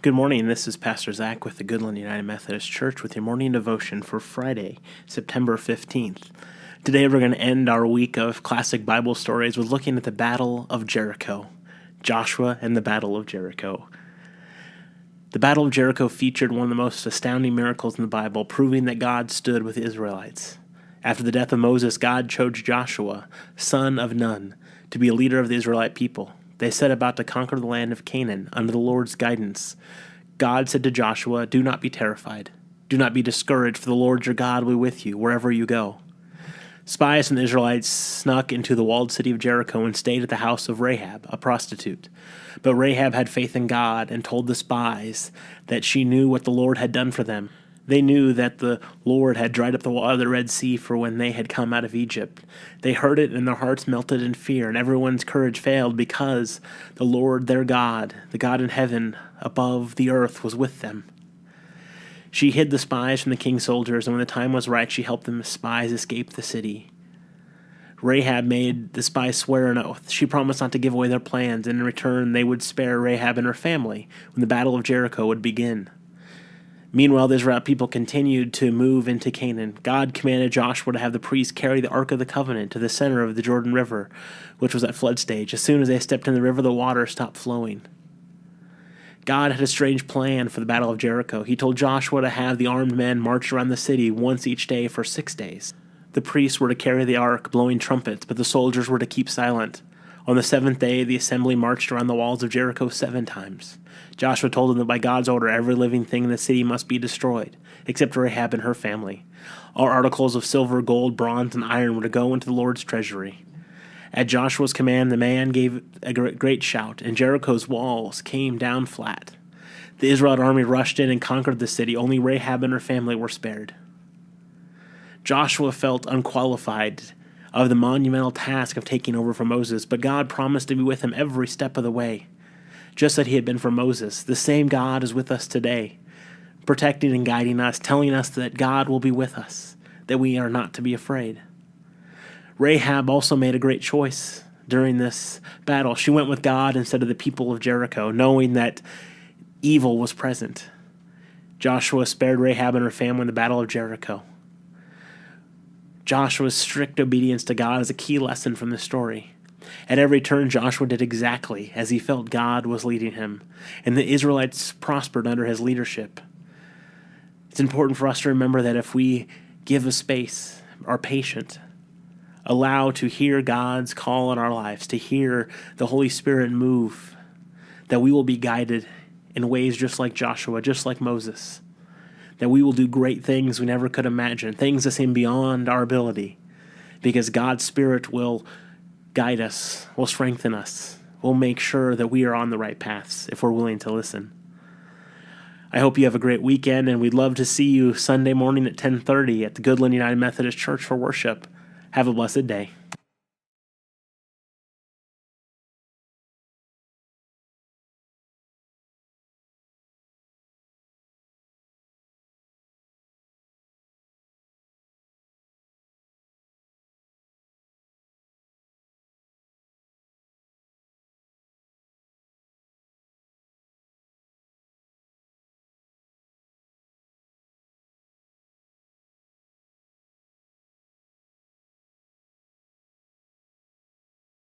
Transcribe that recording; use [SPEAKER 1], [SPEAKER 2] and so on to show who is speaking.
[SPEAKER 1] Good morning. This is Pastor Zach with the Goodland United Methodist Church with your morning devotion for Friday, September 15th. Today we're going to end our week of classic Bible stories with looking at the Battle of Jericho, Joshua and the Battle of Jericho. The Battle of Jericho featured one of the most astounding miracles in the Bible, proving that God stood with the Israelites. After the death of Moses, God chose Joshua, son of Nun, to be a leader of the Israelite people. They set about to conquer the land of Canaan under the Lord's guidance. God said to Joshua, "Do not be terrified. Do not be discouraged, for the Lord your God will be with you wherever you go." Spies from the Israelites snuck into the walled city of Jericho and stayed at the house of Rahab, a prostitute. But Rahab had faith in God and told the spies that she knew what the Lord had done for them. They knew that the Lord had dried up the water of the Red Sea for when they had come out of Egypt. They heard it and their hearts melted in fear, and everyone's courage failed because the Lord their God, the God in heaven above the earth, was with them. She hid the spies from the king's soldiers, and when the time was right, she helped the spies escape the city. Rahab made the spies swear an oath. She promised not to give away their plans, and in return they would spare Rahab and her family when the Battle of Jericho would begin. Meanwhile, the Israelite people continued to move into Canaan. God commanded Joshua to have the priests carry the Ark of the Covenant to the center of the Jordan River, which was at flood stage. As soon as they stepped in the river, the water stopped flowing. God had a strange plan for the Battle of Jericho. He told Joshua to have the armed men march around the city once each day for 6 days. The priests were to carry the ark, blowing trumpets, but the soldiers were to keep silent. On the 7th day, the assembly marched around the walls of Jericho 7 times. Joshua told them that by God's order, every living thing in the city must be destroyed, except Rahab and her family. All articles of silver, gold, bronze, and iron were to go into the Lord's treasury. At Joshua's command, the man gave a great shout, and Jericho's walls came down flat. The Israelite army rushed in and conquered the city. Only Rahab and her family were spared. Joshua felt unqualified of the monumental task of taking over from Moses, but God promised to be with him every step of the way. Just as he had been for Moses, the same God is with us today, protecting and guiding us, telling us that God will be with us, that we are not to be afraid. Rahab also made a great choice during this battle. She went with God instead of the people of Jericho, knowing that evil was present. Joshua spared Rahab and her family in the Battle of Jericho. Joshua's strict obedience to God is a key lesson from this story. At every turn, Joshua did exactly as he felt God was leading him, and the Israelites prospered under his leadership. It's important for us to remember that if we give a space, are patient, allow to hear God's call in our lives, to hear the Holy Spirit move, that we will be guided in ways just like Joshua, just like Moses, that we will do great things we never could imagine, things that seem beyond our ability, because God's Spirit will guide us, will strengthen us, will make sure that we are on the right paths if we're willing to listen. I hope you have a great weekend, and we'd love to see you Sunday morning at 10:30 at the Goodland United Methodist Church for worship. Have a blessed day.